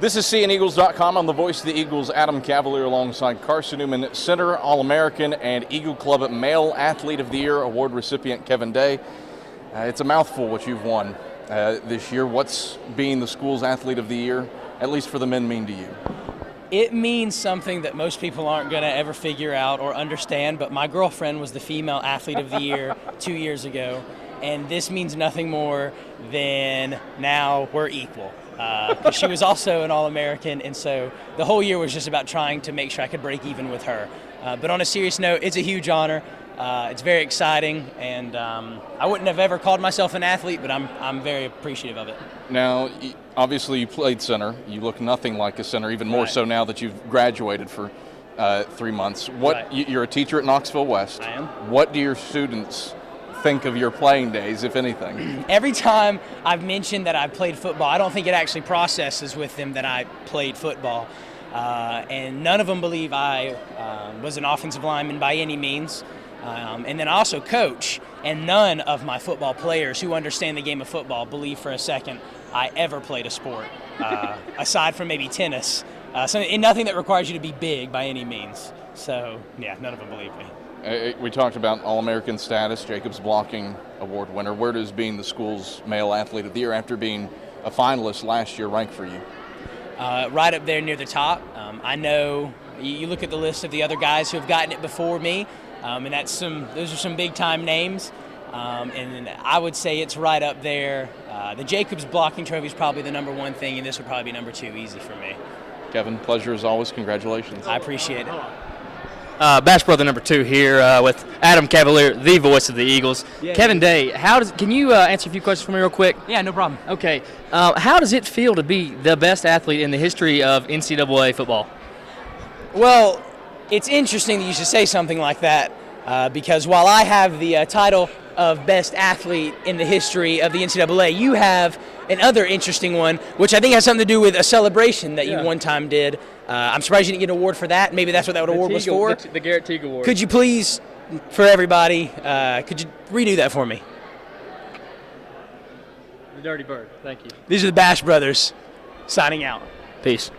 This is CNEagles.com. I'm the voice of the Eagles, Adam Cavalier, alongside Carson-Newman, Center, All-American, and Eagle Club Male Athlete of the Year award recipient Kevin Day. It's a mouthful what you've won this year. What's being the school's Athlete of the Year, at least for the men, mean to you? It means something that most people aren't going to ever figure out or understand, but my girlfriend was the Female Athlete of the Year 2 years ago, and this means nothing more than now we're equal. Because she was also an All-American, and so the whole year was just about trying to make sure I could break even with her. But on a serious note, it's a huge honor. It's very exciting, and I wouldn't have ever called myself an athlete, but I'm very appreciative of it. Now, obviously you played center. You look nothing like a center, even more so now that you've graduated for 3 months. You're a teacher at Knoxville West. I am. What do your students think of your playing days, if anything? Every time I've mentioned that I played football, I don't think it actually processes with them that I played football. And none of them believe I was an offensive lineman by any means. And then I also coach, and none of my football players who understand the game of football believe for a second I ever played a sport, aside from maybe tennis. And nothing that requires you to be big by any means. So, yeah, none of them believe me. We talked about All-American status, Jacobs Blocking Award winner. Where does being the school's Male Athlete of the Year after being a finalist last year rank for you? Right up there near the top. I know you look at the list of the other guys who have gotten it before me, and those are some big-time names. And I would say it's right up there. The Jacobs Blocking Trophy is probably the number one thing, and this would probably be number two, easy for me. Kevin, pleasure as always. Congratulations. I appreciate it. Bash Brother number 2 here with Adam Cavalier, the voice of the Eagles. Yeah, Kevin Day, can you answer a few questions for me real quick? Yeah, no problem. Okay. How does it feel to be the best athlete in the history of NCAA football? Well, it's interesting that you should say something like that because while I have the title of best athlete in the history of the NCAA, you have another interesting one, which I think has something to do with a celebration that you one time did. I'm surprised you didn't get an award for that. Maybe that's what that award was for. The Garrett Teague Award. Could you please, for everybody, could you redo that for me? The Dirty Bird. Thank you. These are the Bash Brothers signing out. Peace.